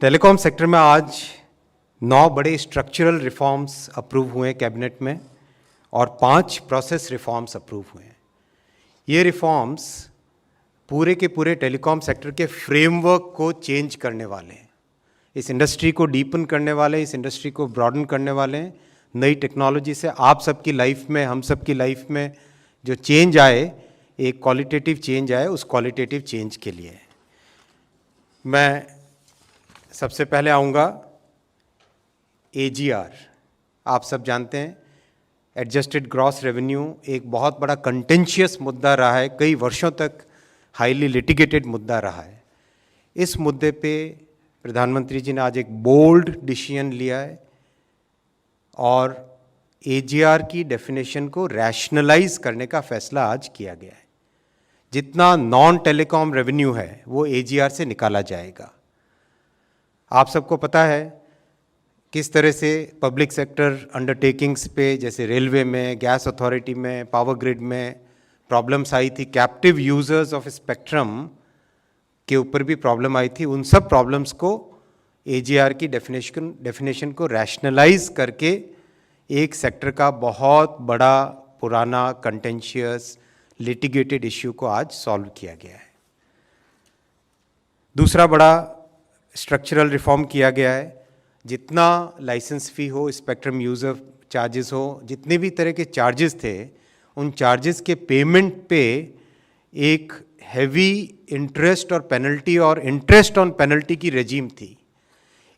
Telecom sector में आज 9 बड़े स्ट्रक्चरल रिफॉर्म्स अप्रूव हुए कैबिनेट में और 5 प्रोसेस रिफॉर्म्स अप्रूव हुए हैं। ये रिफॉर्म्स पूरे के पूरे टेलीकॉम सेक्टर के फ्रेमवर्क को चेंज करने वाले हैं, इस इंडस्ट्री को डीपन करने वाले हैं, इस इंडस्ट्री को ब्रॉडन करने वाले हैं। नई टेक्नोलॉजी से आप सबकी लाइफ में, हम सबकी लाइफ में जो चेंज आए, एक क्वालिटेटिव चेंज आए, उस क्वालिटेटिव चेंज के लिए मैं सबसे पहले आऊँगा AGR। आप सब जानते हैं एडजस्टेड ग्रॉस रेवेन्यू एक बहुत बड़ा कंटेंशियस मुद्दा रहा है, कई वर्षों तक हाईली लिटिगेटेड मुद्दा रहा है। इस मुद्दे पे प्रधानमंत्री जी ने आज एक बोल्ड डिसीजन लिया है और AGR की डेफिनेशन को रैशनलाइज करने का फैसला आज किया गया है। जितना नॉन टेलीकॉम रेवेन्यू है वो AGR से निकाला जाएगा। आप सबको पता है किस तरह से पब्लिक सेक्टर अंडरटेकिंग्स पे, जैसे रेलवे में, गैस अथॉरिटी में, पावर ग्रिड में प्रॉब्लम्स आई थी, कैप्टिव यूजर्स ऑफ स्पेक्ट्रम के ऊपर भी प्रॉब्लम आई थी। उन सब प्रॉब्लम्स को AGR की डेफिनेशन को रैशनलाइज करके एक सेक्टर का बहुत बड़ा पुराना कंटेंशियस लिटिगेटेड इश्यू को आज सॉल्व किया गया है। दूसरा बड़ा स्ट्रक्चरल रिफॉर्म किया गया है। जितना लाइसेंस फ़ी हो, स्पेक्ट्रम यूज़र चार्जेस हो, जितने भी तरह के चार्जेस थे, उन चार्जेस के पेमेंट पे एक हैवी इंटरेस्ट और पेनल्टी और इंटरेस्ट ऑन पेनल्टी की रेजीम थी।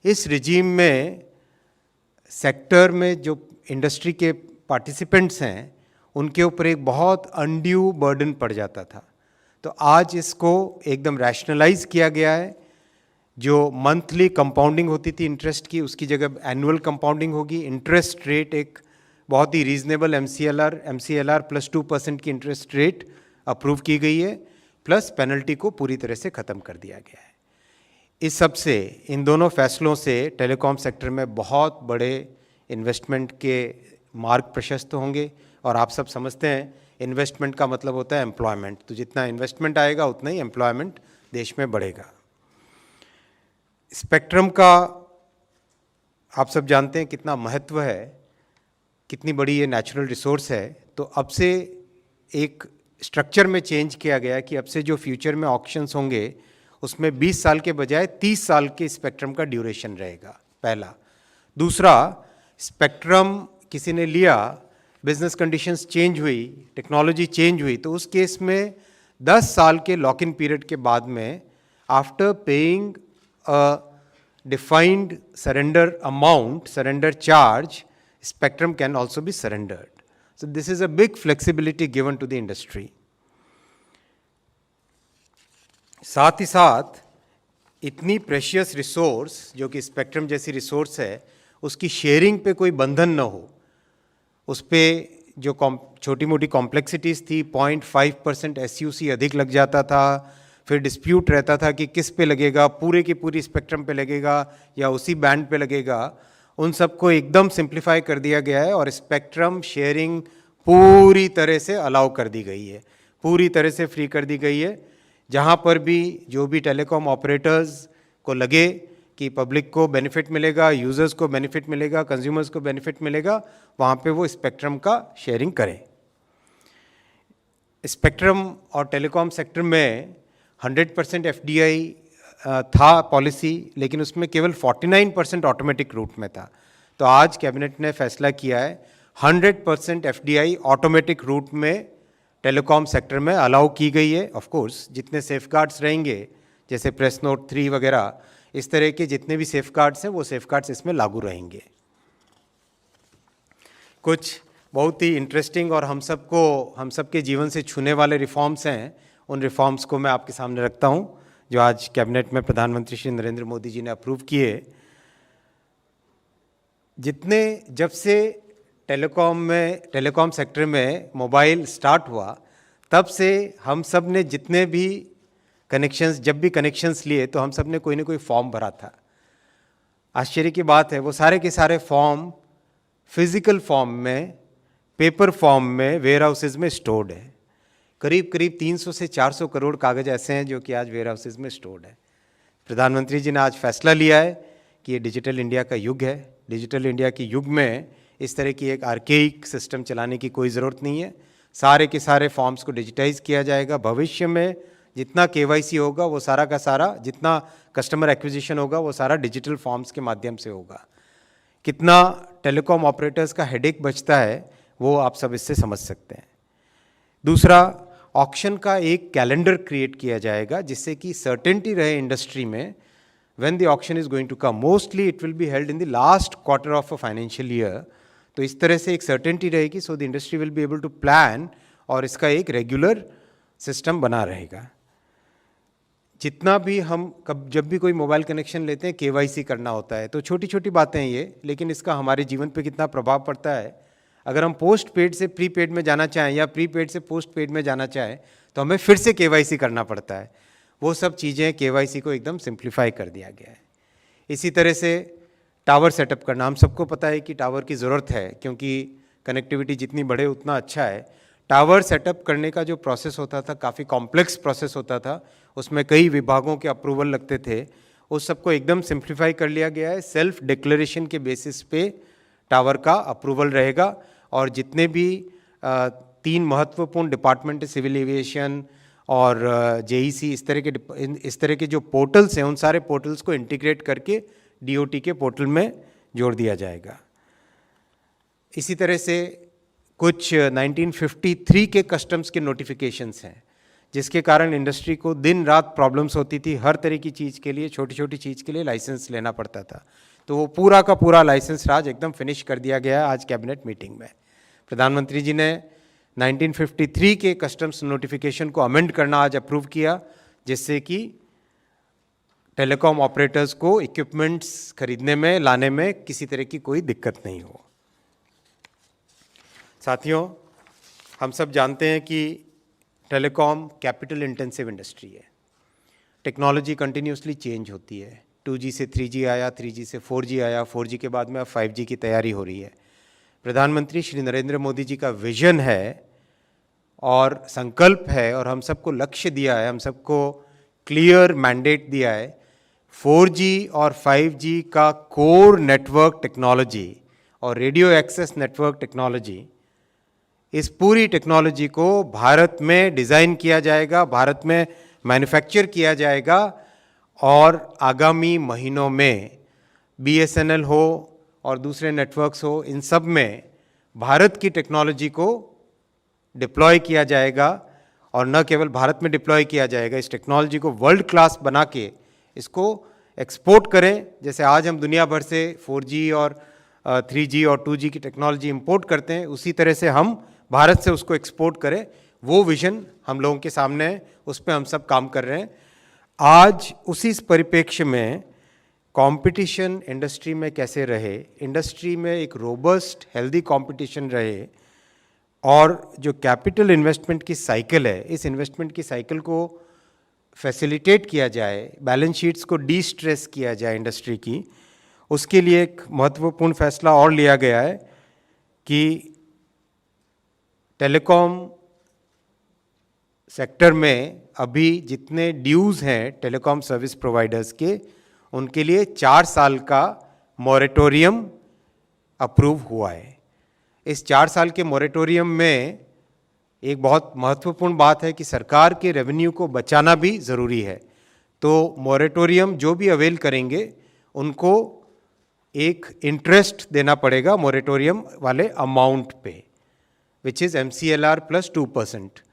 इस रेजीम में सेक्टर में जो इंडस्ट्री के पार्टिसिपेंट्स हैं उनके ऊपर एक बहुत अनड्यू बर्डन पड़ जाता था। तो आज इसको एकदम रैशनलाइज किया गया है। जो मंथली कंपाउंडिंग होती थी इंटरेस्ट की, उसकी जगह एनुअल कंपाउंडिंग होगी। इंटरेस्ट रेट एक बहुत ही रीजनेबल MCLR प्लस 2% की इंटरेस्ट रेट अप्रूव की गई है, प्लस पेनल्टी को पूरी तरह से ख़त्म कर दिया गया है। इस सब से, इन दोनों फैसलों से टेलीकॉम सेक्टर में बहुत बड़े इन्वेस्टमेंट के मार्ग प्रशस्त होंगे। और आप सब समझते हैं इन्वेस्टमेंट का मतलब होता है एम्प्लॉयमेंट, तो जितना इन्वेस्टमेंट आएगा उतना ही एम्प्लॉयमेंट देश में बढ़ेगा। स्पेक्ट्रम का आप सब जानते हैं कितना महत्व है, कितनी बड़ी ये नेचुरल रिसोर्स है। तो अब से एक स्ट्रक्चर में चेंज किया गया कि अब से जो फ्यूचर में ऑक्शंस होंगे उसमें 20 साल के बजाय 30 साल के स्पेक्ट्रम का ड्यूरेशन रहेगा, पहला। दूसरा, स्पेक्ट्रम किसी ने लिया, बिजनेस कंडीशंस चेंज हुई, टेक्नोलॉजी चेंज हुई, तो उस केस में 10 साल के लॉक इन पीरियड के बाद में after paying a defined surrender charge, spectrum can also be surrendered. So this is a big flexibility given to the industry. साथ ही साथ इतनी प्रेशियस रिसोर्स जो कि स्पेक्ट्रम जैसी रिसोर्स है, उसकी शेयरिंग पे कोई बंधन न हो। उस पे जो छोटी मोटी कॉम्प्लेक्सिटीज़ थी, 0.5% SUC अधिक लग जाता था, फिर डिस्प्यूट रहता था कि किस पे लगेगा, पूरे की पूरी स्पेक्ट्रम पे लगेगा या उसी बैंड पे लगेगा। उन सबको एकदम सिंप्लीफाई कर दिया गया है और स्पेक्ट्रम शेयरिंग पूरी तरह से अलाउ कर दी गई है, पूरी तरह से फ्री कर दी गई है। जहाँ पर भी जो भी टेलीकॉम ऑपरेटर्स को लगे कि पब्लिक को बेनिफिट मिलेगा, यूज़र्स को बेनिफिट मिलेगा, कंज्यूमर्स को बेनिफिट मिलेगा, वहाँ पे वो स्पेक्ट्रम का शेयरिंग करें। स्पेक्ट्रम और टेलीकॉम सेक्टर में 100% FDI था पॉलिसी, लेकिन उसमें केवल 49% ऑटोमेटिक रूट में था। तो आज कैबिनेट ने फैसला किया है 100% FDI ऑटोमेटिक रूट में टेलीकॉम सेक्टर में अलाउ की गई है। ऑफ कोर्स जितने सेफगार्ड्स रहेंगे, जैसे प्रेस नोट 3 वगैरह, इस तरह के जितने भी सेफगार्ड्स हैं वो सेफगार्ड्स इसमें लागू रहेंगे। कुछ बहुत ही इंटरेस्टिंग और हम सबके जीवन से छूने वाले रिफॉर्म्स हैं। उन रिफॉर्म्स को मैं आपके सामने रखता हूं जो आज कैबिनेट में प्रधानमंत्री श्री नरेंद्र मोदी जी ने अप्रूव किए। जब से टेलीकॉम सेक्टर में मोबाइल स्टार्ट हुआ, तब से हम सब ने जितने भी जब भी कनेक्शंस लिए, तो हम सब ने कोई ना कोई फॉर्म भरा था। आश्चर्य की बात है, वो सारे के सारे फॉर्म फिजिकल फॉर्म में, पेपर फॉर्म में वेयर हाउसेज में स्टोर्ड है। करीब 300 से 400 करोड़ कागज़ ऐसे हैं जो कि आज वेयर हाउसेज में स्टोर्ड है। प्रधानमंत्री जी ने आज फैसला लिया है कि ये डिजिटल इंडिया का युग है। डिजिटल इंडिया के युग में इस तरह की एक आर्केइक सिस्टम चलाने की कोई ज़रूरत नहीं है। सारे के सारे फॉर्म्स को डिजिटाइज किया जाएगा। भविष्य में जितना केवाईसी होगा वो सारा का सारा, जितना कस्टमर एक्विजिशन होगा वो सारा डिजिटल फॉर्म्स के माध्यम से होगा। कितना टेलीकॉम ऑपरेटर्स का हेडेक बचता है वो आप सब इससे समझ सकते हैं। दूसरा, ऑक्शन का एक कैलेंडर क्रिएट किया जाएगा जिससे कि सर्टेनिटी रहे इंडस्ट्री में when the auction is going to come. Mostly it will be held in the last quarter of a financial year. तो इस तरह से एक सर्टेनिटी रहेगी, so the industry will be able to plan और इसका एक रेगुलर सिस्टम बना रहेगा। जितना भी हम जब भी कोई मोबाइल कनेक्शन लेते हैं केवाईसी करना होता है, तो छोटी छोटी बातें हैं ये, लेकिन इसका हमारे जीवन पे कितना प्रभाव पड़ता है। अगर हम पोस्ट पेड से प्री पेड में जाना चाहें या प्री पेड से पोस्ट पेड में जाना चाहें तो हमें फिर से केवाईसी करना पड़ता है। वो सब चीज़ें केवाईसी को एकदम सिंप्लीफाई कर दिया गया है। इसी तरह से टावर सेटअप करना, हम सबको पता है कि टावर की ज़रूरत है क्योंकि कनेक्टिविटी जितनी बढ़े उतना अच्छा है। टावर सेटअप करने का जो प्रोसेस होता था काफ़ी कॉम्प्लेक्स प्रोसेस होता था, उसमें कई विभागों के अप्रूवल लगते थे। उस सबको एकदम सिंप्लीफाई कर लिया गया है। सेल्फ डिक्लेरेशन के बेसिस पे टावर का अप्रूवल रहेगा और जितने भी 3 महत्वपूर्ण डिपार्टमेंट, सिविल एविएशन और जेईसी, इस तरह के जो पोर्टल्स हैं उन सारे पोर्टल्स को इंटीग्रेट करके डीओटी के पोर्टल में जोड़ दिया जाएगा। इसी तरह से कुछ 1953 के कस्टम्स के नोटिफिकेशंस हैं जिसके कारण इंडस्ट्री को दिन रात प्रॉब्लम्स होती थी। हर तरह की चीज़ के लिए, छोटी छोटी चीज़ के लिए लाइसेंस लेना पड़ता था। तो वो पूरा का पूरा लाइसेंस राज एकदम फिनिश कर दिया गया आज कैबिनेट मीटिंग में। प्रधानमंत्री जी ने 1953 के कस्टम्स नोटिफिकेशन को अमेंड करना आज अप्रूव किया, जिससे कि टेलीकॉम ऑपरेटर्स को इक्विपमेंट्स खरीदने में, लाने में किसी तरह की कोई दिक्कत नहीं हो। साथियों, हम सब जानते हैं कि टेलीकॉम कैपिटल इंटेंसिव इंडस्ट्री है। टेक्नोलॉजी कंटिन्यूसली चेंज होती है। 2G से 3G आया, 3G से 4G आया, 4G के बाद में अब 5G की तैयारी हो रही है। प्रधानमंत्री श्री नरेंद्र मोदी जी का विजन है और संकल्प है और हम सबको लक्ष्य दिया है, हम सबको क्लियर मैंडेट दिया है। 4G और 5G का कोर नेटवर्क टेक्नोलॉजी और रेडियो एक्सेस नेटवर्क टेक्नोलॉजी, इस पूरी टेक्नोलॉजी को भारत में डिज़ाइन किया जाएगा, भारत में मैन्युफैक्चर किया जाएगा और आगामी महीनों में BSNL हो और दूसरे नेटवर्क्स हो, इन सब में भारत की टेक्नोलॉजी को डिप्लॉय किया जाएगा। और न केवल भारत में डिप्लॉय किया जाएगा, इस टेक्नोलॉजी को वर्ल्ड क्लास बना के इसको एक्सपोर्ट करें। जैसे आज हम दुनिया भर से 4G और 3G और 2G की टेक्नोलॉजी इंपोर्ट करते हैं, उसी तरह से हम भारत से उसको एक्सपोर्ट करें। वो विजन हम लोगों के सामने है, उस पर हम सब काम कर रहे हैं। आज उसी परिप्रेक्ष्य में कंपटीशन इंडस्ट्री में कैसे रहे, इंडस्ट्री में एक रोबस्ट हेल्दी कंपटीशन रहे और जो कैपिटल इन्वेस्टमेंट की साइकिल है, इस इन्वेस्टमेंट की साइकिल को फैसिलिटेट किया जाए, बैलेंस शीट्स को डी स्ट्रेस किया जाए इंडस्ट्री की, उसके लिए एक महत्वपूर्ण फैसला और लिया गया है कि टेलीकॉम सेक्टर में अभी जितने ड्यूज़ हैं टेलीकॉम सर्विस प्रोवाइडर्स के, उनके लिए 4 साल का मॉरेटोरियम अप्रूव हुआ है। इस 4 साल के मॉरेटोरियम में एक बहुत महत्वपूर्ण बात है कि सरकार के रेवेन्यू को बचाना भी ज़रूरी है। तो मॉरेटोरियम जो भी अवेल करेंगे उनको एक इंटरेस्ट देना पड़ेगा मॉरेटोरियम वाले अमाउंट पे, विच इज़ MCLR + 2%।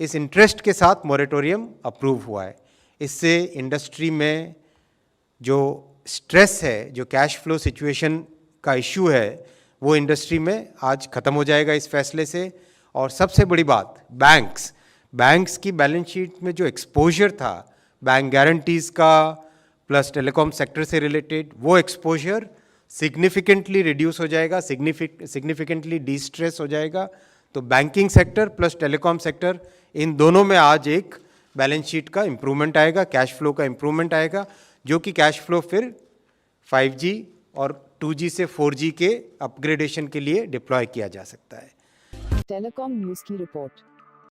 इस इंटरेस्ट के साथ मॉरेटोरियम अप्रूव हुआ है। इससे इंडस्ट्री में जो स्ट्रेस है, जो कैश फ्लो सिचुएशन का इश्यू है, वो इंडस्ट्री में आज ख़त्म हो जाएगा इस फैसले से। और सबसे बड़ी बात, बैंक्स की बैलेंस शीट में जो एक्सपोजर था बैंक गारंटीज़ का प्लस टेलीकॉम सेक्टर से रिलेटेड, वो एक्सपोजर सिग्निफिकेंटली रिड्यूस हो जाएगा, सिग्निफिकेंटली डिस्ट्रेस हो जाएगा। तो banking sector plus telecom sector, इन दोनों में आज एक बैलेंस शीट का इम्प्रूवमेंट आएगा, कैश फ्लो का इम्प्रूवमेंट आएगा, जो कि कैश फ्लो फिर 5G और 2G से 4G के अपग्रेडेशन के लिए डिप्लॉय किया जा सकता है। टेलीकॉम न्यूज़ की रिपोर्ट।